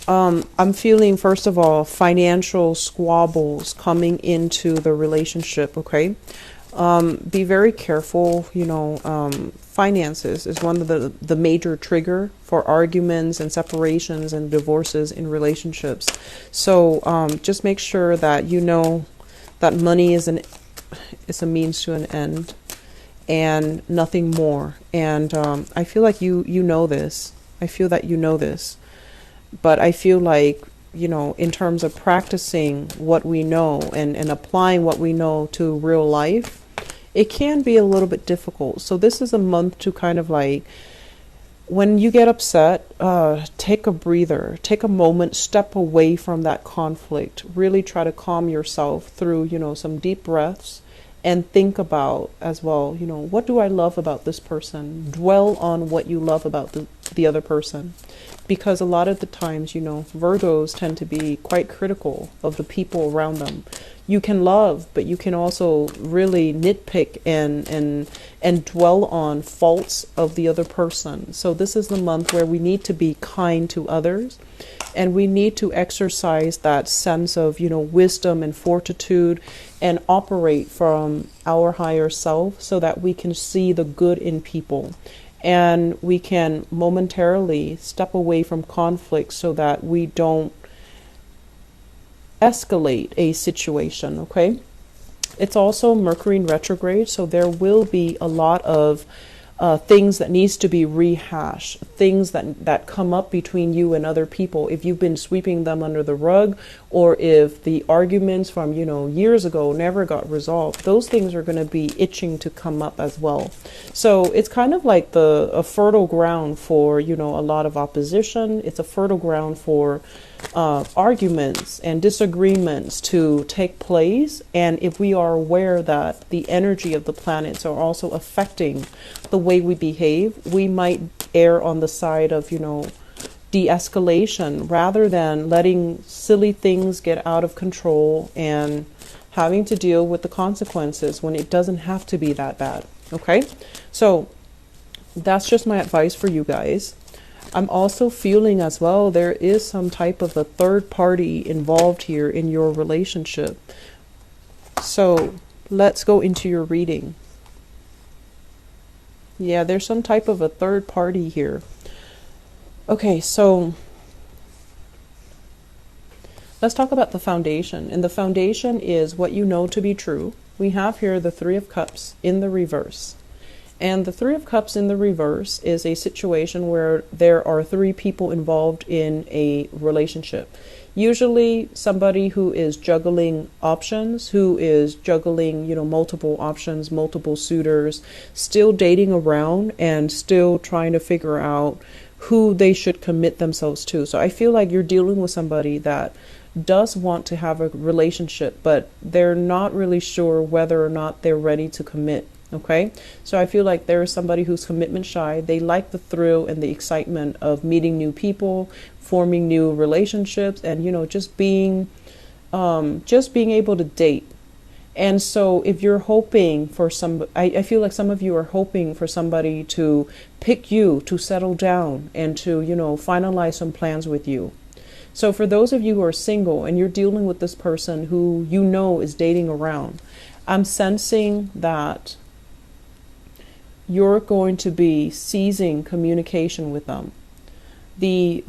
I'm feeling, first of all, financial squabbles coming into the relationship, okay? Be very careful, finances is one of the major trigger for arguments and separations and divorces in relationships. So just make sure that you know that money is a means to an end and nothing more. And I feel like you know this. I feel that you know this. But I feel like, in terms of practicing what we know and applying what we know to real life, it can be a little bit difficult. So this is a month to kind of like, when you get upset, take a breather, take a moment, step away from that conflict, really try to calm yourself through, some deep breaths and think about as well, what do I love about this person? Dwell on what you love about the other person. Because a lot of the times, Virgos tend to be quite critical of the people around them. You can love, but you can also really nitpick and dwell on faults of the other person. So this is the month where we need to be kind to others, and we need to exercise that sense of, wisdom and fortitude and operate from our higher self so that we can see the good in people. And we can momentarily step away from conflict so that we don't escalate a situation, okay? It's also Mercury in retrograde, so there will be a lot of things that needs to be rehashed, things that come up between you and other people. If you've been sweeping them under the rug, or if the arguments from, years ago never got resolved, those things are going to be itching to come up as well. So it's kind of like a fertile ground for, a lot of opposition. It's a fertile ground for arguments and disagreements to take place. And if we are aware that the energy of the planets are also affecting the way we behave, we might err on the side of, de-escalation rather than letting silly things get out of control and having to deal with the consequences when it doesn't have to be that bad. Okay, so that's just my advice for you guys. I'm also feeling as well there is some type of a third party involved here in your relationship. So let's go into your reading. Yeah, there's some type of a third party here. Okay, so let's talk about the foundation. And the foundation is what you know to be true. We have here the Three of Cups in the reverse. And the Three of Cups in the reverse is a situation where there are three people involved in a relationship. Usually somebody who is juggling options, who is juggling, multiple options, multiple suitors, still dating around and still trying to figure out who they should commit themselves to. So I feel like you're dealing with somebody that does want to have a relationship, but they're not really sure whether or not they're ready to commit. Okay, so I feel like there is somebody who's commitment shy. They like the thrill and the excitement of meeting new people, forming new relationships, and just being able to date. And so if you're hoping for I feel like some of you are hoping for somebody to pick you, to settle down and to, finalize some plans with you. So for those of you who are single and you're dealing with this person who is dating around, I'm sensing that you're going to be seizing communication with them. The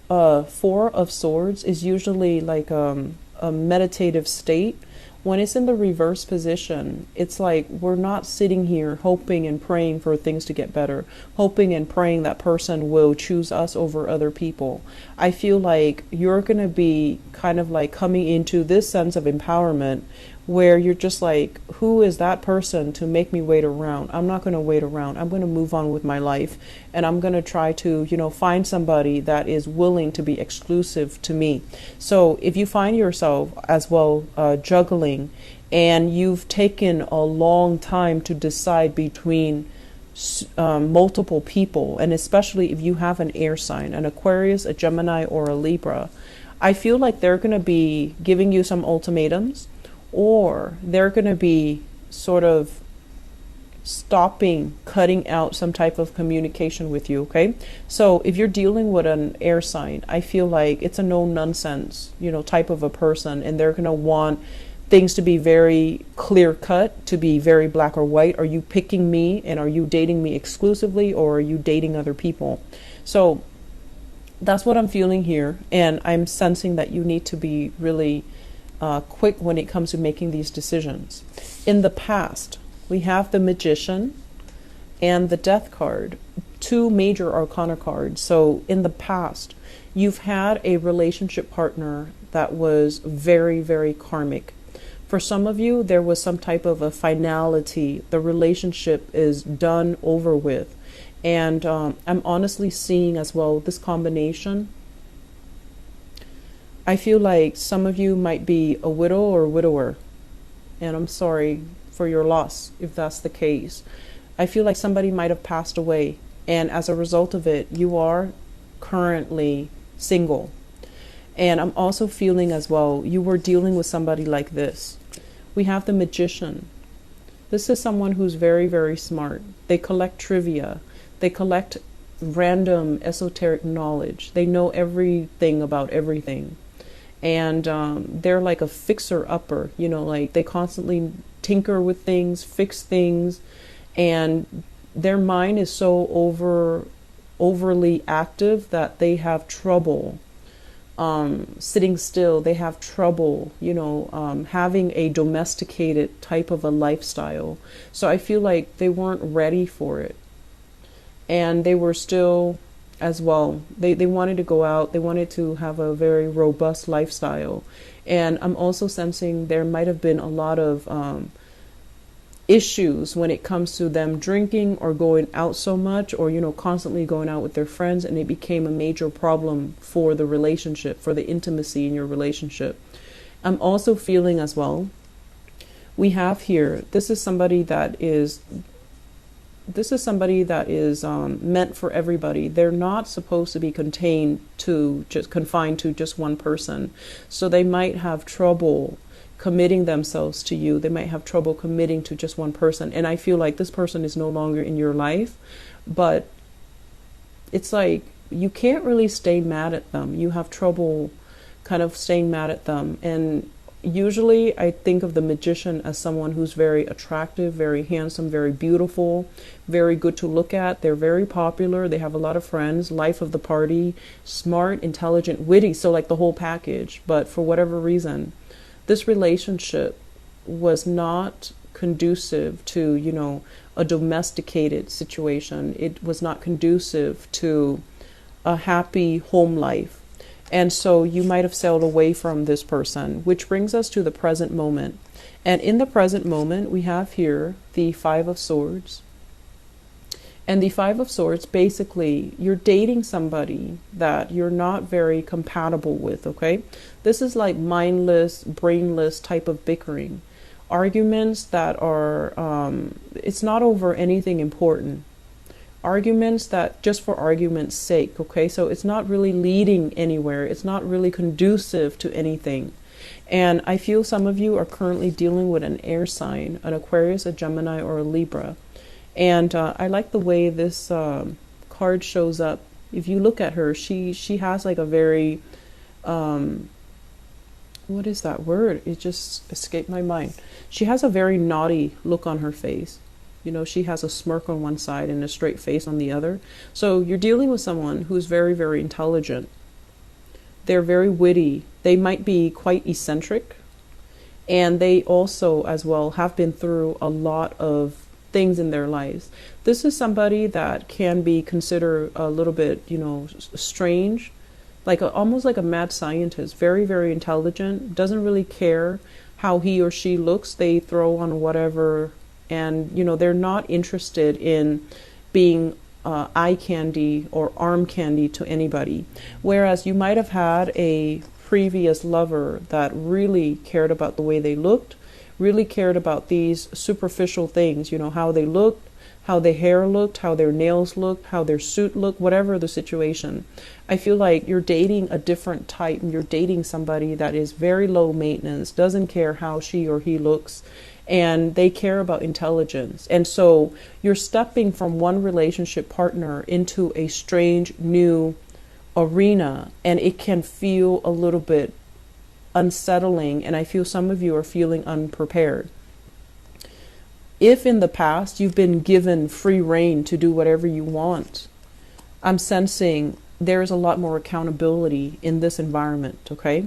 Four of Swords is usually like a meditative state. When it's in the reverse position, it's like we're not sitting here hoping and praying for things to get better, hoping and praying that person will choose us over other people. I feel like you're going to be kind of like coming into this sense of empowerment where you're just like, who is that person to make me wait around? I'm not going to wait around. I'm going to move on with my life, and I'm going to try to, find somebody that is willing to be exclusive to me. So if you find yourself as well juggling, and you've taken a long time to decide between multiple people, and especially if you have an air sign, an Aquarius, a Gemini, or a Libra, I feel like they're going to be giving you some ultimatums, or they're going to be sort of stopping, cutting out some type of communication with you, okay? So if you're dealing with an air sign, I feel like it's a no nonsense, type of a person, and they're going to want things to be very clear cut, to be very black or white. Are you picking me, and are you dating me exclusively, or are you dating other people? So that's what I'm feeling here, and I'm sensing that you need to be really quick when it comes to making these decisions. In the past, we have the Magician and the Death card, two major arcana cards. So in the past, you've had a relationship partner that was very, very karmic. For some of you, there was some type of a finality. The relationship is done, over with. And I'm honestly seeing as well this combination. I feel like some of you might be a widow or a widower. And I'm sorry for your loss if that's the case. I feel like somebody might have passed away, and as a result of it, you are currently single. And I'm also feeling as well, you were dealing with somebody like this. We have the Magician. This is someone who's very, very smart. They collect trivia. They collect random esoteric knowledge. They know everything about everything. And they're like a fixer-upper, like they constantly tinker with things, fix things, and their mind is so overly active that they have trouble sitting still. They have trouble, having a domesticated type of a lifestyle. So I feel like they weren't ready for it, and they were still as well. They wanted to go out. They wanted to have a very robust lifestyle. And I'm also sensing there might have been a lot of issues when it comes to them drinking or going out so much, or, constantly going out with their friends. And it became a major problem for the relationship, for the intimacy in your relationship. I'm also feeling as well, we have here, this is somebody that is meant for everybody. They're not supposed to be confined to just one person. So they might have trouble committing themselves to you. They might have trouble committing to just one person. And I feel like this person is no longer in your life, but it's like you can't really stay mad at them. You have trouble kind of staying mad at them. And usually I think of the Magician as someone who's very attractive, very handsome, very beautiful, very good to look at. They're very popular. They have a lot of friends, life of the party, smart, intelligent, witty. So like the whole package. But for whatever reason, this relationship was not conducive to, a domesticated situation. It was not conducive to a happy home life. And so you might have sailed away from this person, which brings us to the present moment. And in the present moment, we have here the Five of Swords. And the Five of Swords, basically, you're dating somebody that you're not very compatible with, okay? This is like mindless, brainless type of bickering. Arguments that are, it's not over anything important. Arguments that just for argument's sake, okay? So it's not really leading anywhere. It's not really conducive to anything. And I feel some of you are currently dealing with an air sign, an Aquarius, a Gemini, or a Libra. And I like the way this card shows up. If you look at her, she has like a very, what is that word? It just escaped my mind. She has a very naughty look on her face. She has a smirk on one side and a straight face on the other. So you're dealing with someone who's very, very intelligent. They're very witty. They might be quite eccentric. And they also, as well, have been through a lot of things in their lives. This is somebody that can be considered a little bit, strange, almost like a mad scientist. Very, very intelligent. Doesn't really care how he or she looks. They throw on whatever. And, they're not interested in being eye candy or arm candy to anybody. Whereas you might have had a previous lover that really cared about the way they looked, really cared about these superficial things, how they looked, how their hair looked, how their nails looked, how their suit looked, whatever the situation. I feel like you're dating a different type, and you're dating somebody that is very low maintenance, doesn't care how she or he looks. and they care about intelligence. And so you're stepping from one relationship partner into a strange new arena, and it can feel a little bit unsettling, and I feel some of you are feeling unprepared. If in the past you've been given free rein to do whatever you want, I'm sensing there's a lot more accountability in this environment, okay?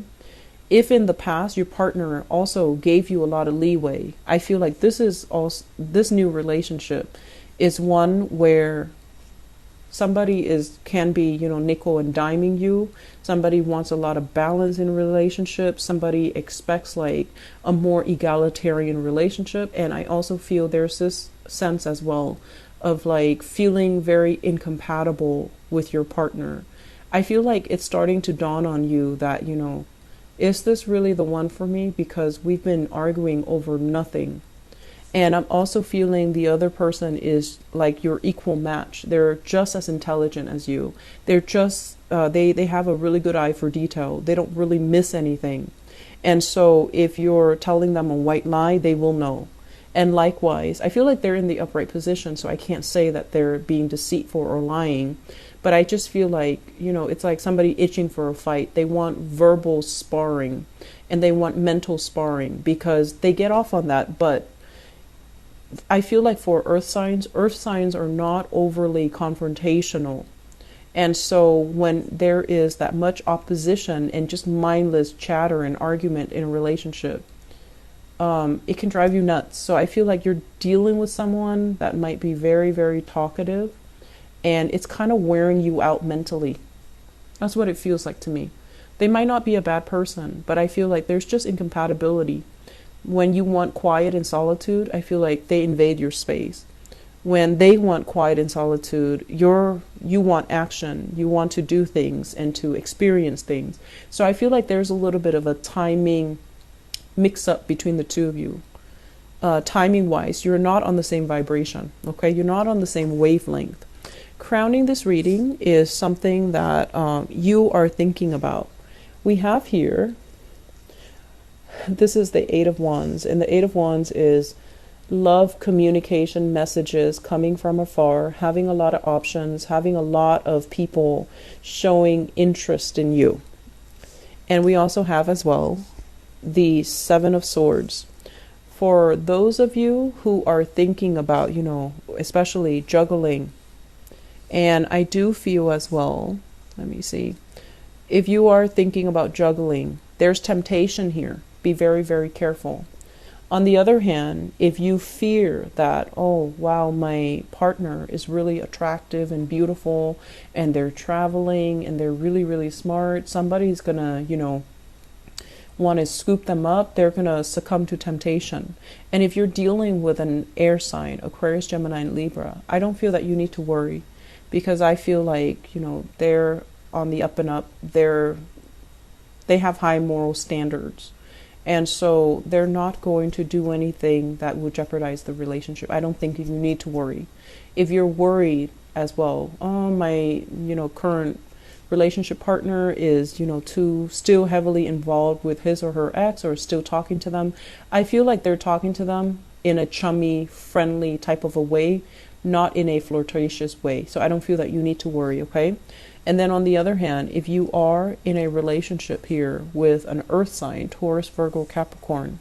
If in the past your partner also gave you a lot of leeway, I feel like this new relationship is one where somebody can be, nickel and diming you. Somebody wants a lot of balance in relationships. Somebody expects like a more egalitarian relationship. And I also feel there's this sense as well of like feeling very incompatible with your partner. I feel like it's starting to dawn on you that, is this really the one for me? Because we've been arguing over nothing. And I'm also feeling the other person is like your equal match. They're just as intelligent as you. They're just, they have a really good eye for detail. They don't really miss anything. And so if you're telling them a white lie, they will know. And likewise, I feel like they're in the upright position, so I can't say that they're being deceitful or lying. But I just feel like, it's like somebody itching for a fight. They want verbal sparring and they want mental sparring because they get off on that. But I feel like for earth signs are not overly confrontational. And so when there is that much opposition and just mindless chatter and argument in a relationship, it can drive you nuts. So I feel like you're dealing with someone that might be very, very talkative, and it's kind of wearing you out mentally. That's what it feels like to me. They might not be a bad person, but I feel like there's just incompatibility. When you want quiet and solitude, I feel like they invade your space. When they want quiet and solitude, you want action. You want to do things and to experience things. So I feel like there's a little bit of a timing mix up between the two of you. Timing wise, you're not on the same vibration. Okay, you're not on the same wavelength. Crowning this reading is something that you are thinking about. We have here, this is the Eight of Wands, and the Eight of Wands is love, communication, messages coming from afar, having a lot of options, having a lot of people showing interest in you. And we also have as well the Seven of Swords. For those of you who are thinking about, especially juggling, and I do feel as well, let me see, if you are thinking about juggling, there's temptation here. Be very, very careful. On the other hand, if you fear that, oh, wow, my partner is really attractive and beautiful, and they're traveling, and they're really, really smart, somebody's gonna, want to scoop them up, they're going to succumb to temptation. And if you're dealing with an air sign, Aquarius, Gemini, and Libra, I don't feel that you need to worry, because I feel like, they're on the up and up. They have high moral standards. And so they're not going to do anything that would jeopardize the relationship. I don't think you need to worry. If you're worried as well, oh, my, current relationship partner is, too still heavily involved with his or her ex, or still talking to them. I feel like they're talking to them in a chummy, friendly type of a way, not in a flirtatious way. So I don't feel that you need to worry, okay? And then on the other hand, if you are in a relationship here with an earth sign, Taurus, Virgo, Capricorn,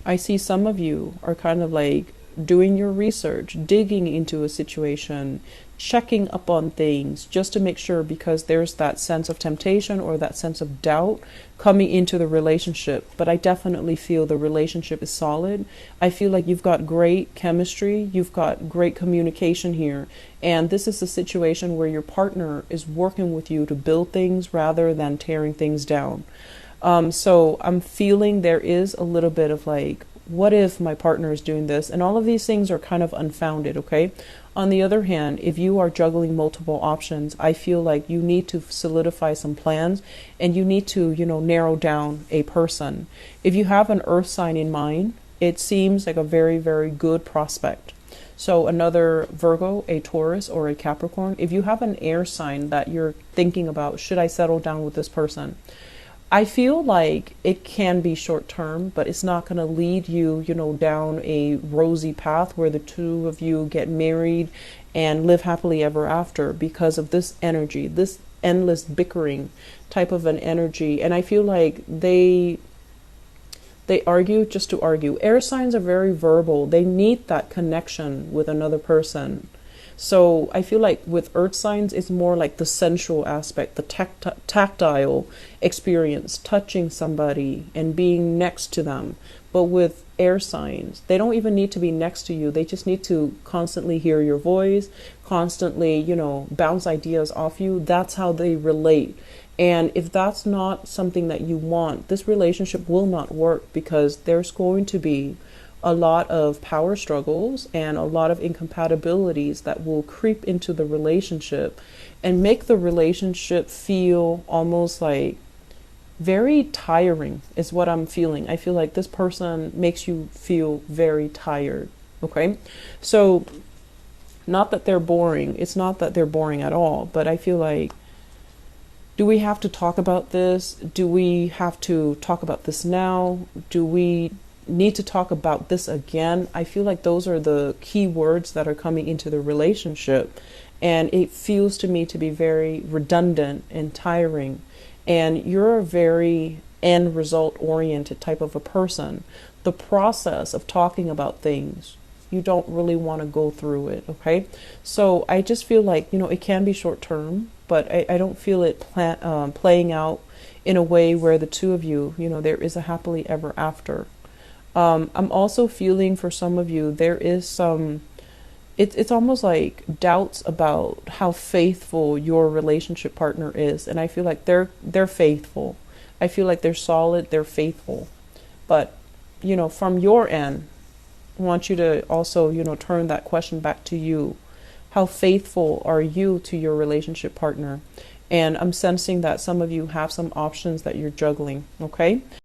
I see some of you are kind of like doing your research, digging into a situation, checking up on things just to make sure, because there's that sense of temptation or that sense of doubt coming into the relationship. But I definitely feel the relationship is solid. I feel like you've got great chemistry, you've got great communication here, and this is a situation where your partner is working with you to build things rather than tearing things down. So I'm feeling there is a little bit of like, what if my partner is doing this? And all of these things are kind of unfounded, okay? On the other hand, if you are juggling multiple options, I feel like you need to solidify some plans, and you need to, narrow down a person. If you have an earth sign in mind, it seems like a very, very good prospect. So another Virgo, a Taurus, or a Capricorn, if you have an air sign that you're thinking about, should I settle down with this person? I feel like it can be short term, but it's not going to lead you, down a rosy path where the two of you get married and live happily ever after because of this energy, this endless bickering type of an energy. And I feel like they argue just to argue. Air signs are very verbal. They need that connection with another person. So I feel like with earth signs, it's more like the sensual aspect, the tactile experience, touching somebody and being next to them. But with air signs, they don't even need to be next to you. They just need to constantly hear your voice, constantly, bounce ideas off you. That's how they relate. And if that's not something that you want, this relationship will not work because there's going to be a lot of power struggles and a lot of incompatibilities that will creep into the relationship and make the relationship feel almost like very tiring is what I'm feeling. I feel like this person makes you feel very tired. Okay. So not that they're boring. It's not that they're boring at all, but I feel like, do we have to talk about this? Do we have to talk about this now? Do we need to talk about this again? I feel like those are the key words that are coming into the relationship. And it feels to me to be very redundant and tiring. And you're a very end result oriented type of a person. The process of talking about things, you don't really want to go through it. Okay. So I just feel like, it can be short term, but I don't feel it playing out in a way where the two of you, there is a happily ever after. I'm also feeling for some of you, there is some, it's almost like doubts about how faithful your relationship partner is. And I feel like they're faithful. I feel like they're solid, they're faithful. But, from your end, I want you to also, turn that question back to you. How faithful are you to your relationship partner? And I'm sensing that some of you have some options that you're juggling. Okay.